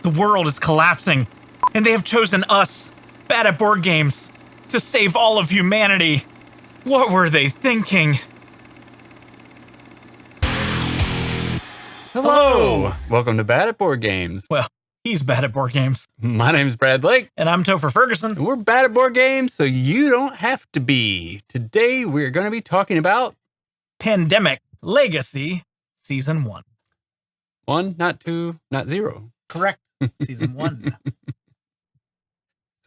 The world is collapsing, and they have chosen us, Bad at Board Games, to save all of humanity. What were they thinking? Hello! Welcome to Bad at Board Games. Well, he's bad at board games. My name's Brad Blake. And I'm Topher Ferguson. And we're bad at board games, so you don't have to be. Today, we're going to be talking about... Pandemic Legacy Season 1. 1, not 2, not 0. Correct. Season 1.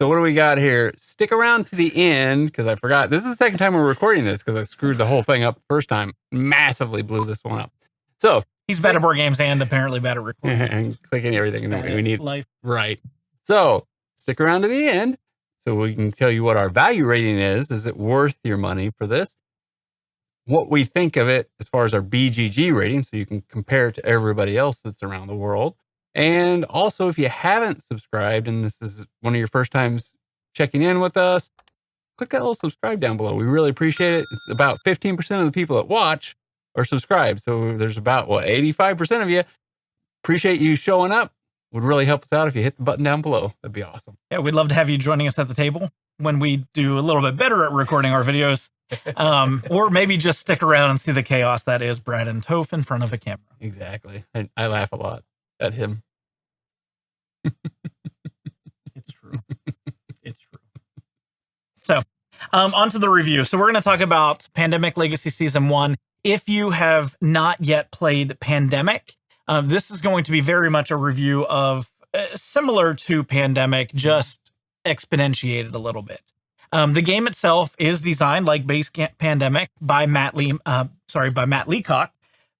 So what do we got here? Stick around to the end, because I forgot. This is the second time we're recording this, because I screwed the whole thing up the first time. Massively blew this one up. So... He's bad at board games and apparently bad at recording. And clicking everything that we need. Life. Right. So stick around to the end so we can tell you what our value rating is. Is it worth your money for this? What we think of it as far as our BGG rating, so you can compare it to everybody else that's around the world. And also, if you haven't subscribed and this is one of your first times checking in with us, click that little subscribe down below. We really appreciate it. It's about 15% of the people that watch or subscribe. So there's about, 85% of you. Appreciate you showing up. Would really help us out if you hit the button down below. That'd be awesome. Yeah, we'd love to have you joining us at the table when we do a little bit better at recording our videos. Or maybe just stick around and see the chaos that is Brad and Toph in front of a camera. Exactly. I laugh a lot at him. It's true. It's true. So, on to the review. So we're going to talk about Pandemic Legacy Season 1. If you have not yet played Pandemic, this is going to be very much a review of similar to Pandemic, just exponentiated a little bit. The game itself is designed like base Pandemic by Matt Leacock,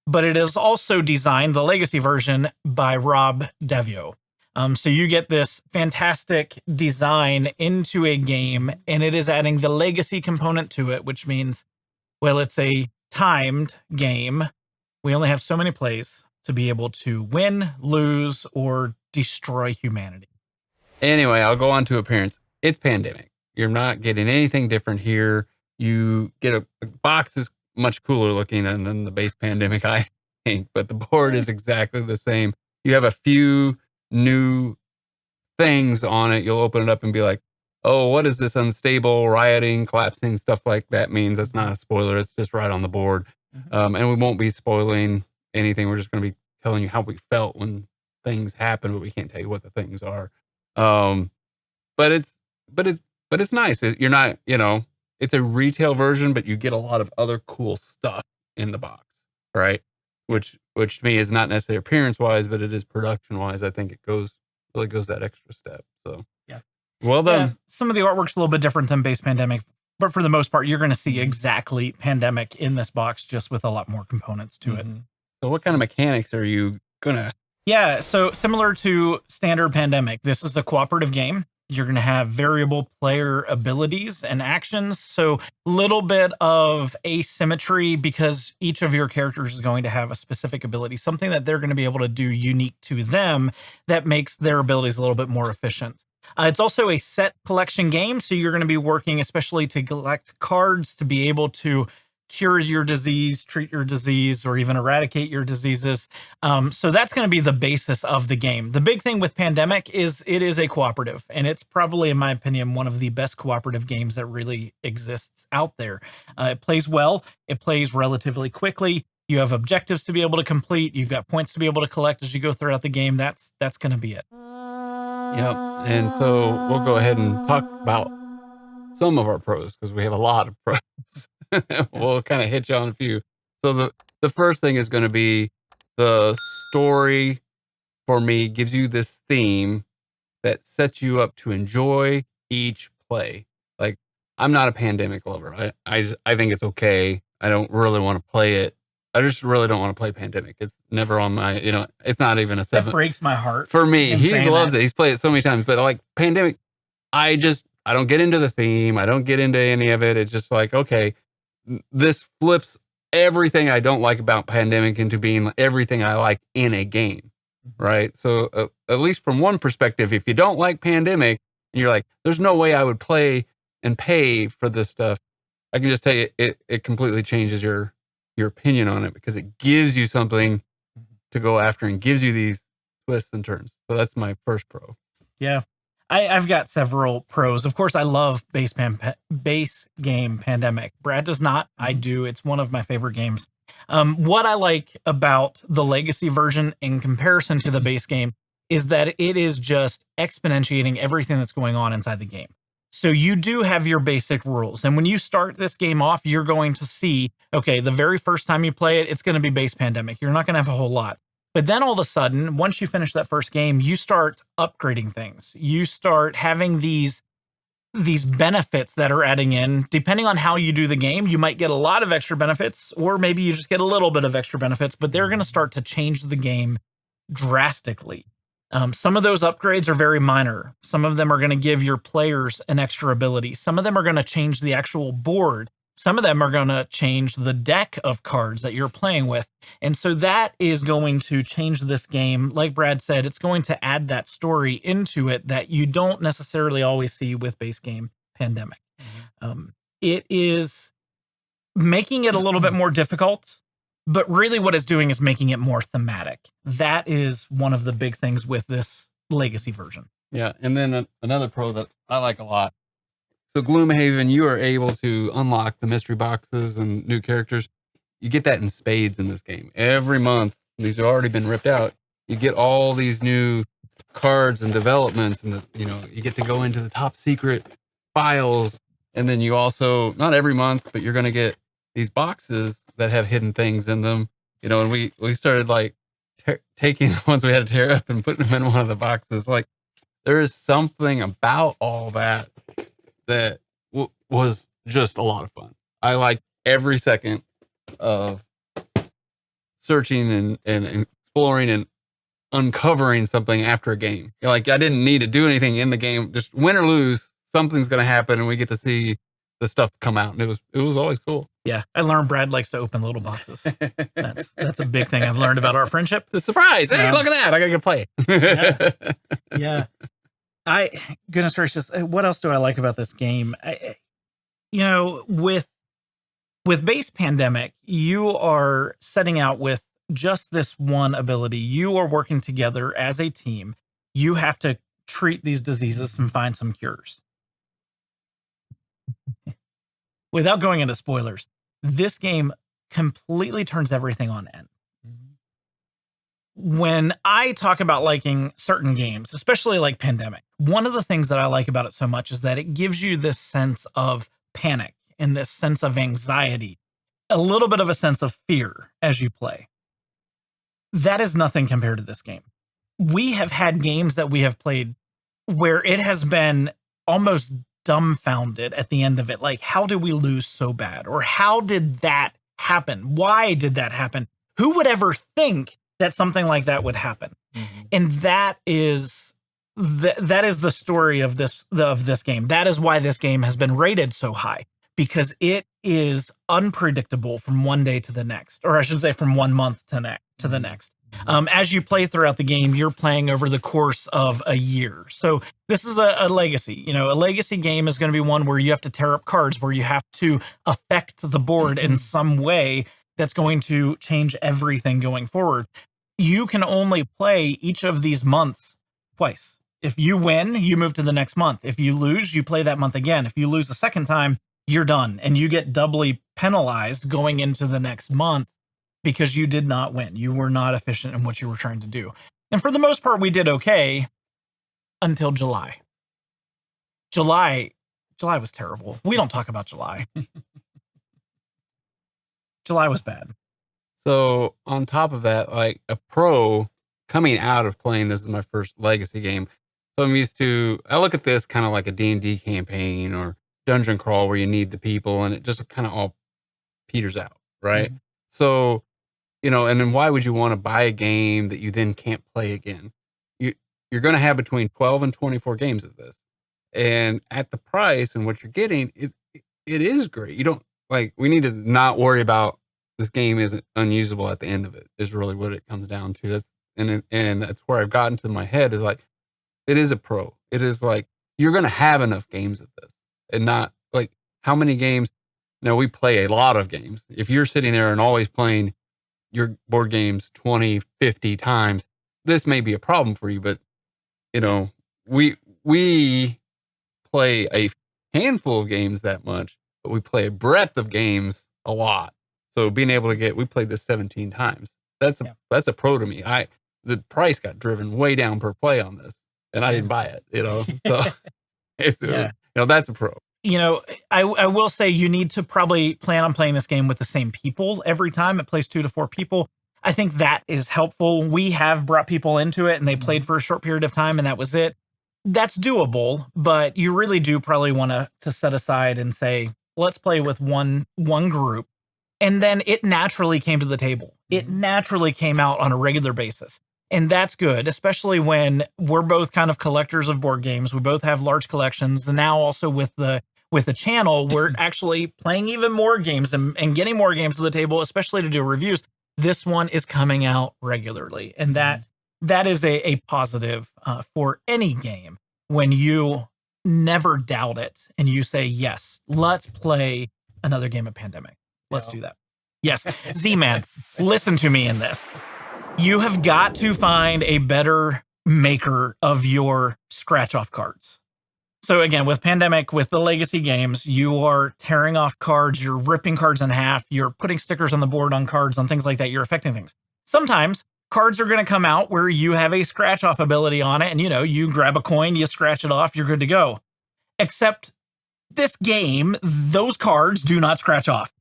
but it is also designed, the Legacy version, by Rob Davio. So you get this fantastic design into a game, and it is adding the Legacy component to it, which means, well, it's a timed game. We only have so many plays to be able to win, lose, or destroy humanity. Anyway, I'll go on to appearance. It's Pandemic. You're not getting anything different here. You get a box is much cooler looking than the base Pandemic, I think, but the board is exactly the same. You have a few new things on it. You'll open it up and be like, oh, what is this unstable, rioting, collapsing, stuff like that means? That's not a spoiler. It's just right on the board. And we won't be spoiling anything. We're just going to be telling you how we felt when things happen, but we can't tell you what the things are. But it's nice. You're not, it's a retail version, but you get a lot of other cool stuff in the box, right? Which to me is not necessarily appearance wise, but it is production wise. I think it really goes that extra step. So yeah. Well done. Yeah, some of the artwork's a little bit different than base Pandemic, but for the most part, you're going to see exactly Pandemic in this box, just with a lot more components to it. So what kind of mechanics are you gonna... Yeah, so similar to standard Pandemic, this is a cooperative game. You're going to have variable player abilities and actions. So little bit of asymmetry because each of your characters is going to have a specific ability, something that they're going to be able to do unique to them that makes their abilities a little bit more efficient. It's also a set collection game, so you're going to be working especially to collect cards to be able to cure your disease, treat your disease, or even eradicate your diseases. So that's going to be the basis of the game. The big thing with Pandemic is it is a cooperative, and it's probably, in my opinion, one of the best cooperative games that really exists out there. It plays well. It plays relatively quickly. You have objectives to be able to complete. You've got points to be able to collect as you go throughout the game. That's going to be it. Yep. And so we'll go ahead and talk about some of our pros because we have a lot of pros. We'll kind of hit you on a few. So the first thing is going to be the story for me gives you this theme that sets you up to enjoy each play. Like, I'm not a Pandemic lover. I think it's okay. I don't really want to play it. I just really don't want to play Pandemic. It's never on my, it's not even a 7. That breaks my heart. For me, he loves it. He's played it so many times, but like Pandemic, I don't get into the theme. I don't get into any of it. It's just like, okay, this flips everything I don't like about Pandemic into being everything I like in a game, right? So at least from one perspective, if you don't like Pandemic and you're like, there's no way I would play and pay for this stuff, I can just tell you it completely changes your opinion on it because it gives you something to go after and gives you these twists and turns. So that's my first pro. Yeah. I've got several pros. Of course, I love base game Pandemic. Brad does not. I do. It's one of my favorite games. What I like about the legacy version in comparison to the base game is that it is just exponentiating everything that's going on inside the game. So you do have your basic rules. And when you start this game off, you're going to see, okay, the very first time you play it, it's going to be base Pandemic. You're not going to have a whole lot. But then all of a sudden, once you finish that first game, you start upgrading things. You start having these benefits that are adding in. Depending on how you do the game, you might get a lot of extra benefits, or maybe you just get a little bit of extra benefits, but they're going to start to change the game drastically. Some of those upgrades are very minor. Some of them are going to give your players an extra ability. Some of them are going to change the actual board. Some of them are going to change the deck of cards that you're playing with. And so that is going to change this game. Like Brad said, it's going to add that story into it that you don't necessarily always see with base game Pandemic. It is making it a little bit more difficult, but really what it's doing is making it more thematic. That is one of the big things with this legacy version. Yeah. And then another pro that I like a lot. So Gloomhaven, you are able to unlock the mystery boxes and new characters. You get that in spades in this game. Every month, these have already been ripped out. You get all these new cards and developments, and you get to go into the top secret files. And then you also, not every month, but you're going to get these boxes that have hidden things in them. And we started like taking the ones we had to tear up and putting them in one of the boxes. Like, there is something about all that was just a lot of fun. I liked every second of searching and exploring and uncovering something after a game. Like, I didn't need to do anything in the game. Just win or lose, something's going to happen, and we get to see the stuff come out. And it was always cool. Yeah, I learned Brad likes to open little boxes. That's a big thing I've learned about our friendship. The surprise! Hey, look at that! I gotta get play. Yeah. Goodness gracious, what else do I like about this game? With base Pandemic, you are setting out with just this one ability. You are working together as a team. You have to treat these diseases and find some cures. Without going into spoilers, this game completely turns everything on end. When I talk about liking certain games, especially like Pandemic, one of the things that I like about it so much is that it gives you this sense of panic and this sense of anxiety, a little bit of a sense of fear as you play. That is nothing compared to this game. We have had games that we have played where it has been almost dumbfounded at the end of it. Like, how did we lose so bad? Or how did that happen? Why did that happen? Who would ever think that something like that would happen? And that is the story of this game. That is why this game has been rated so high, because it is unpredictable from one day to the next, or I should say from 1 month to the next. As you play throughout the game, you're playing over the course of a year. So this is a legacy. A legacy game is going to be one where you have to tear up cards, where you have to affect the board in some way that's going to change everything going forward. You can only play each of these months twice. If you win, you move to the next month. If you lose, you play that month again. If you lose the second time, you're done, and you get doubly penalized going into the next month because you did not win. You were not efficient in what you were trying to do. And for the most part, we did okay until July. July was terrible. We don't talk about July. July was bad. So on top of that, like a pro coming out of playing, this is my first legacy game. So I look at this kind of like a D&D campaign or dungeon crawl where you need the people and it just kind of all peters out, right? So, and then why would you want to buy a game that you then can't play again? You're going to have between 12 and 24 games of this. And at the price and what you're getting, it is great. You don't we need to not worry about this game isn't unusable at the end of it, is really what it comes down to. And that's where I've gotten to my head is like, it is a pro. It is like, you're going to have enough games of this and not like how many games. Now we play a lot of games. If you're sitting there and always playing your board games 20, 50 times, this may be a problem for you, but we play a handful of games that much, but we play a breadth of games a lot. So being able to we played this 17 times. That's a pro to me. The price got driven way down per play on this, and I didn't buy it. So it's that's a pro. I will say you need to probably plan on playing this game with the same people every time. It plays 2 to 4 people. I think that is helpful. We have brought people into it and they played for a short period of time and that was it. That's doable, but you really do probably want to set aside and say, let's play with one group. And then it naturally came to the table. It naturally came out on a regular basis. And that's good, especially when we're both kind of collectors of board games. We both have large collections. And now also with the channel, we're actually playing even more games and getting more games to the table, especially to do reviews. This one is coming out regularly. And that is a positive for any game when you never doubt it and you say, yes, let's play another game of Pandemic. Let's do that. Yes. Z-Man, listen to me in this. You have got to find a better maker of your scratch off cards. So again, with Pandemic, with the legacy games, you are tearing off cards, you're ripping cards in half, you're putting stickers on the board on cards, on things like that, you're affecting things. Sometimes cards are going to come out where you have a scratch off ability on it, and you grab a coin, you scratch it off, you're good to go. Except this game, those cards do not scratch off.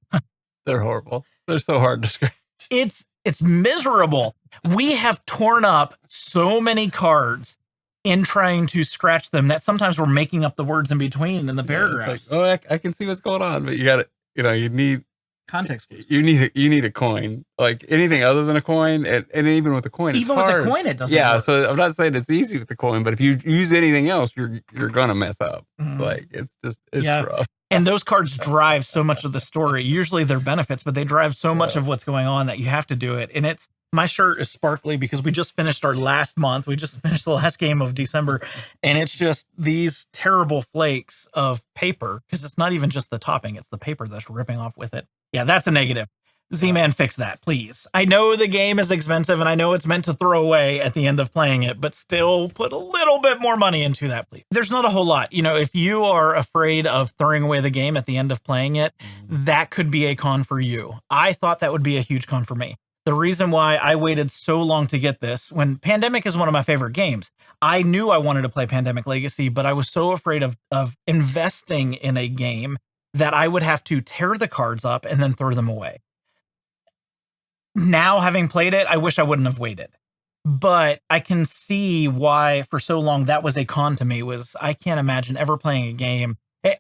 They're horrible. They're so hard to scratch. It's miserable. We have torn up so many cards in trying to scratch them that sometimes we're making up the words in between in the paragraphs. It's like, I can see what's going on, but you got to, you need context. You need a coin. Like anything other than a coin, and even with a coin, it's hard. With a coin, it doesn't. Yeah, work. so I'm not saying it's easy with the coin, but if you use anything else, you're gonna mess up. Like it's rough. And those cards drive so much of the story. Usually they're benefits, but they drive so much of what's going on that you have to do it. And my shirt is sparkly because we just finished our last month. We just finished the last game of December. And it's just these terrible flakes of paper because it's not even just the topping. It's the paper that's ripping off with it. Yeah, that's a negative. Z-Man, fix that, please. I know the game is expensive and I know it's meant to throw away at the end of playing it, but still put a little bit more money into that, please. There's not a whole lot. If you are afraid of throwing away the game at the end of playing it, that could be a con for you. I thought that would be a huge con for me. The reason why I waited so long to get this, when Pandemic is one of my favorite games, I knew I wanted to play Pandemic Legacy, but I was so afraid of investing in a game that I would have to tear the cards up and then throw them away. Now, having played it, I wish I wouldn't have waited. But I can see why for so long that was a con to me. Was I can't imagine ever playing a game.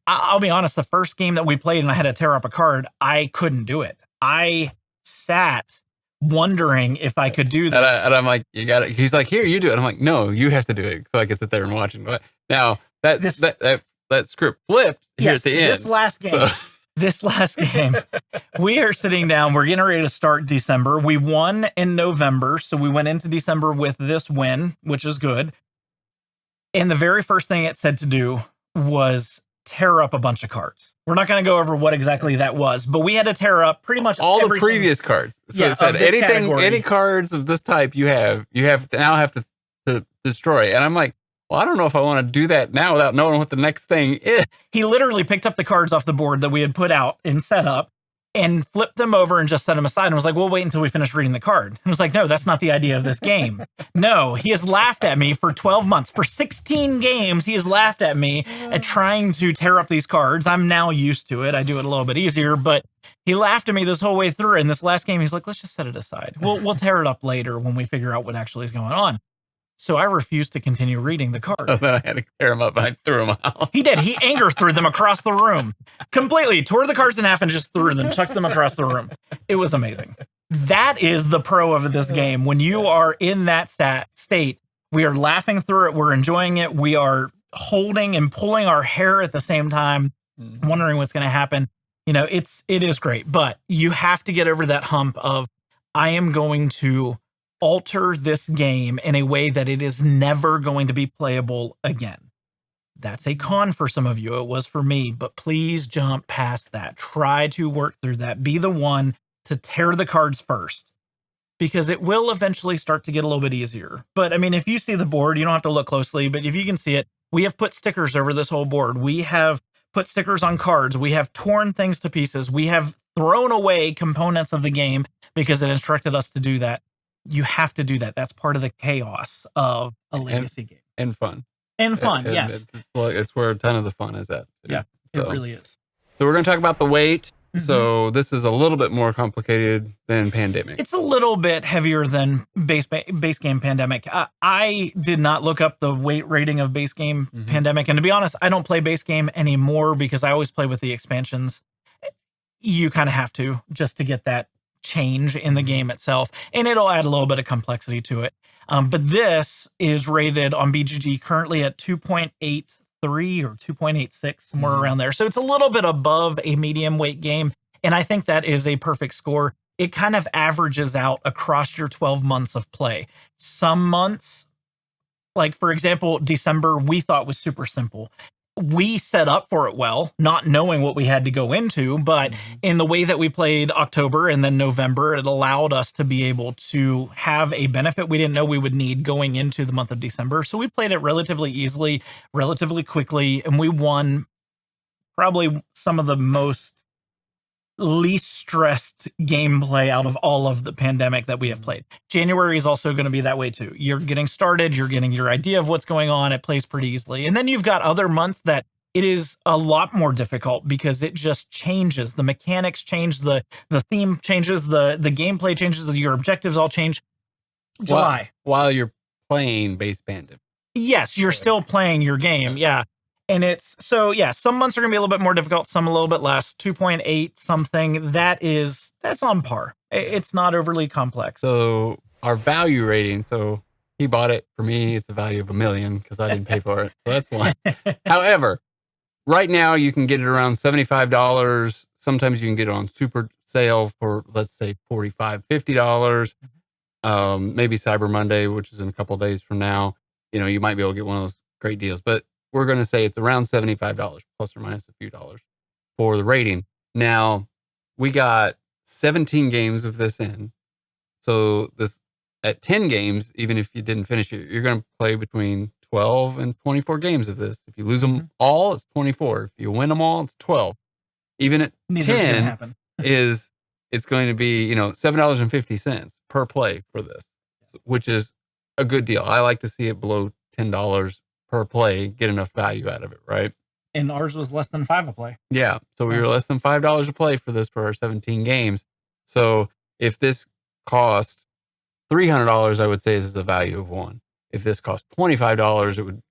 I'll be honest, the first game that we played and I had to tear up a card, I couldn't do it. I sat wondering if I could do this. And I'm like, you got it. He's like, here, you do it. I'm like, no, you have to do it. So I can sit there and watch it. But now that script flipped here at the end. This last game, we are sitting down. We're getting ready to start December. We won in November. So we went into December with this win, which is good. And the very first thing it said to do was tear up a bunch of cards. We're not going to go over what exactly that was, but we had to tear up pretty much all the previous cards. So it said any cards of this type you have to destroy. And I'm like, well, I don't know if I want to do that now without knowing what the next thing is. He literally picked up the cards off the board that we had put out and set up and flipped them over and just set them aside and was like, we'll wait until we finish reading the card. And I was like, no, that's not the idea of this game. No, he has laughed at me for 12 months. For 16 games, he has laughed at me at trying to tear up these cards. I'm now used to it. I do it a little bit easier, but he laughed at me this whole way through. And this last game, he's like, let's just set it aside. We'll tear it up later when we figure out what actually is going on. So I refused to continue reading the card. So then I had to tear them up and I threw them out. He did. He anger threw them across the room. Completely tore the cards in half and just threw them, chucked them across the room. It was amazing. That is the pro of this game. When you are in that state, we are laughing through it. We're enjoying it. We are holding and pulling our hair at the same time, wondering what's going to happen. It is great, but you have to get over that hump of, I am going to alter this game in a way that it is never going to be playable again. That's a con for some of you. It was for me, but please jump past that. Try to work through that. Be the one to tear the cards first. because it will eventually start to get a little bit easier. But I mean, if you see the board, you don't have to look closely, but if you can see it, we have put stickers over this whole board. We have put stickers on cards. We have torn things to pieces. We have thrown away components of the game because it instructed us to do that. You have to do that. That's part of the chaos of a legacy game. And fun. And fun, yes. It's where a ton of the fun is at. Yeah, it really is. So we're going to talk about the weight. So this is a little bit more complicated than Pandemic. It's a little bit heavier than base game Pandemic. I did not look up the weight rating of base game Pandemic. And to be honest, I don't play base game anymore because I always play with the expansions. You kind of have to just to get that change in the game itself. And it'll add a little bit of complexity to it. But this is rated on BGG currently at 2.83 or 2.86, somewhere around there. So it's a little bit above a medium weight game. And I think that is a perfect score. It kind of averages out across your 12 months of play. Some months, like for example, December, we thought was super simple. We set up for it well, not knowing what we had to go into, but in the way that we played October and then November, it allowed us to be able to have a benefit we didn't know we would need going into the month of December. So we played it relatively easily, relatively quickly, and we won probably some of the least stressed gameplay out of all of the Pandemic that we have played. January is also going to be that way too. You're getting started, you're getting your idea of what's going on, it plays pretty easily. And then you've got other months that it is a lot more difficult because it just changes. The mechanics change, the theme changes, the gameplay changes, your objectives all change. July. While you're playing base Pandemic. Yes, you're still playing your game, yeah. And it's, so yeah, some months are going to be a little bit more difficult, some a little bit less. 2.8 something, that's on par. It's not overly complex. So our value rating, so he bought it. For me, it's a value of $1 million because I didn't pay for it. So that's one. However, right now you can get it around $75. Sometimes you can get it on super sale for, let's say, $45, $50. Maybe Cyber Monday, which is in a couple of days from now. You might be able to get one of those great deals. But we're going to say it's around $75 plus or minus a few dollars for the rating. Now, we got 17 games of this in. So this at 10 games, even if you didn't finish it, you're going to play between 12 and 24 games of this. If you lose them all, it's 24. If you win them all, it's 12. Even at 10 it's going to be, $7.50 per play for this, which is a good deal. I like to see it below $10 per play, get enough value out of it, right? And ours was less than $5 a play. Yeah. So we were less than $5 a play for this for our 17 games. So if this cost $300, I would say this is a value of 1. If this cost $25, it would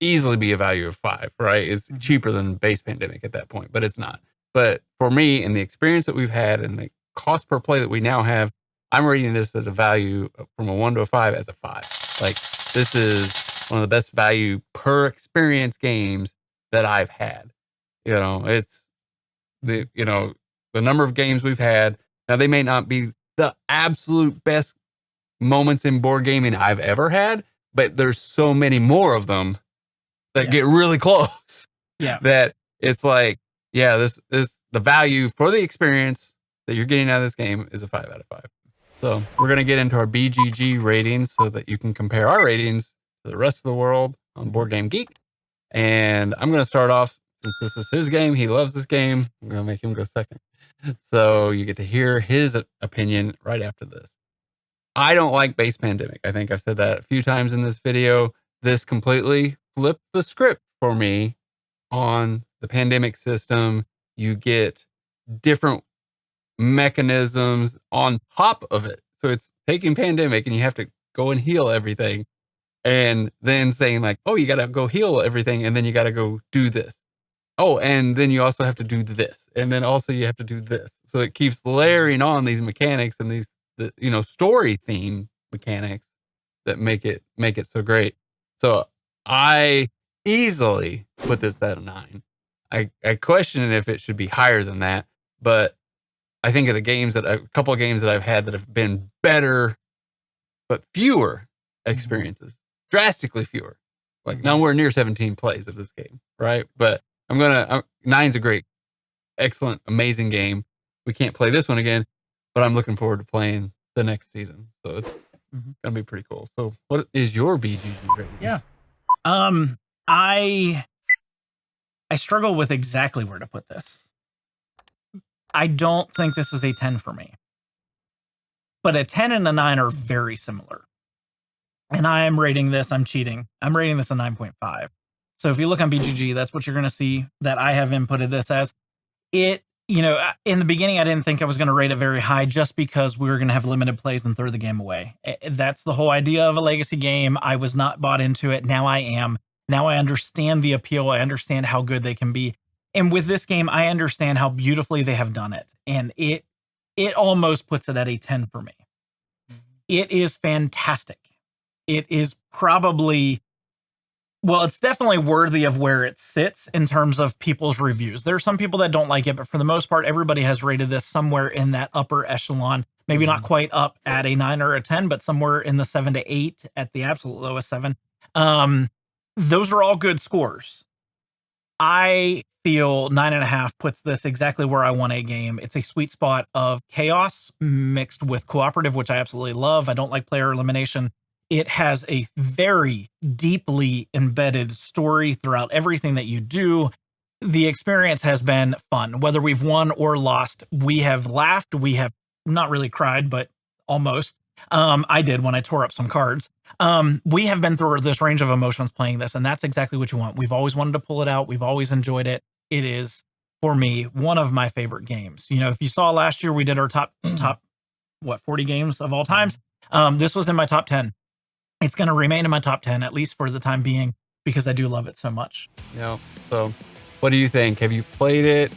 easily be a value of 5, right? It's cheaper than base Pandemic at that point, but it's not. But for me, and the experience that we've had and the cost per play that we now have, I'm rating this as a value from a 1 to a 5 as a 5. Like, this is one of the best value per experience games that I've had. It's the number of games we've had. Now, they may not be the absolute best moments in board gaming I've ever had, but there's so many more of them that get really close. Yeah. That it's like, this the value for the experience that you're getting out of this game is a 5 out of 5. So we're going to get into our BGG ratings so that you can compare our ratings to the rest of the world on Board Game Geek. And I'm going to start off, since this is his game, he loves this game, I'm going to make him go second. So you get to hear his opinion right after this. I don't like base Pandemic. I think I've said that a few times in this video. This completely flipped the script for me on the Pandemic system. You get different mechanisms on top of it. So it's taking Pandemic and you have to go and heal everything. And then saying like, oh, you got to go heal everything. And then you got to go do this. Oh, and then you also have to do this. And then also you have to do this. So it keeps layering on these mechanics and these, story theme mechanics that make it so great. So I easily put this at a 9. I question if it should be higher than that, but I think of a couple of games that I've had that have been better, but fewer experiences, drastically fewer, like nowhere near 17 plays of this game, right? But 9's a great, excellent, amazing game. We can't play this one again, but I'm looking forward to playing the next season. So it's gonna be pretty cool. So what is your BGG rating? Yeah. I struggle with exactly where to put this. I don't think this is a 10 for me. But a 10 and a 9 are very similar. And I am rating this, I'm cheating. I'm rating this a 9.5. So if you look on BGG, that's what you're going to see that I have inputted this as. It, you know, in the beginning, I didn't think I was going to rate it very high just because we were going to have limited plays and throw the game away. That's the whole idea of a legacy game. I was not bought into it. Now I am. Now I understand the appeal. I understand how good they can be. And with this game, I understand how beautifully they have done it. And it almost puts it at a 10 for me. It is fantastic. It is probably, well, it's definitely worthy of where it sits in terms of people's reviews. There are some people that don't like it, but for the most part, everybody has rated this somewhere in that upper echelon. Maybe not quite up at a 9 or a 10, but somewhere in the 7 to 8 at the absolute lowest 7. Those are all good scores. I feel 9.5 puts this exactly where I want a game. It's a sweet spot of chaos mixed with cooperative, which I absolutely love. I don't like player elimination. It has a very deeply embedded story throughout everything that you do. The experience has been fun. Whether we've won or lost, we have laughed. We have not really cried, but almost. I did when I tore up some cards. We have been through this range of emotions playing this, and that's exactly what you want. We've always wanted to pull it out. We've always enjoyed it. It is, for me, one of my favorite games. You know, if you saw last year, we did our top 40 games of all times. This was in my top 10. It's going to remain in my top 10, at least for the time being, because I do love it so much. Yeah. So what do you think? Have you played it?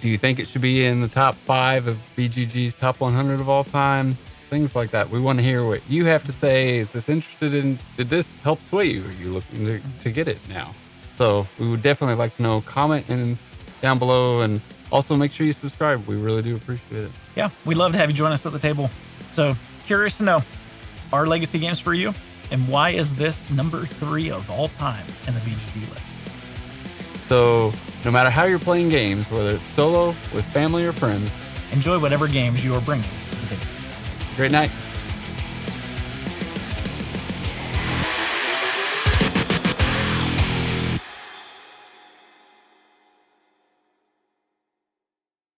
Do you think it should be in the top 5 of BGG's top 100 of all time? Things like that. We want to hear what you have to say. Is this interested in, did this help sway you? Are you looking to get it now? So we would definitely like to know. Comment down below, and also make sure you subscribe. We really do appreciate it. Yeah, we'd love to have you join us at the table. So curious to know, are legacy games for you? And why is this number 3 of all time in the BGG list? So no matter how you're playing games, whether it's solo, with family, or friends, enjoy whatever games you are bringing to the table. Great night.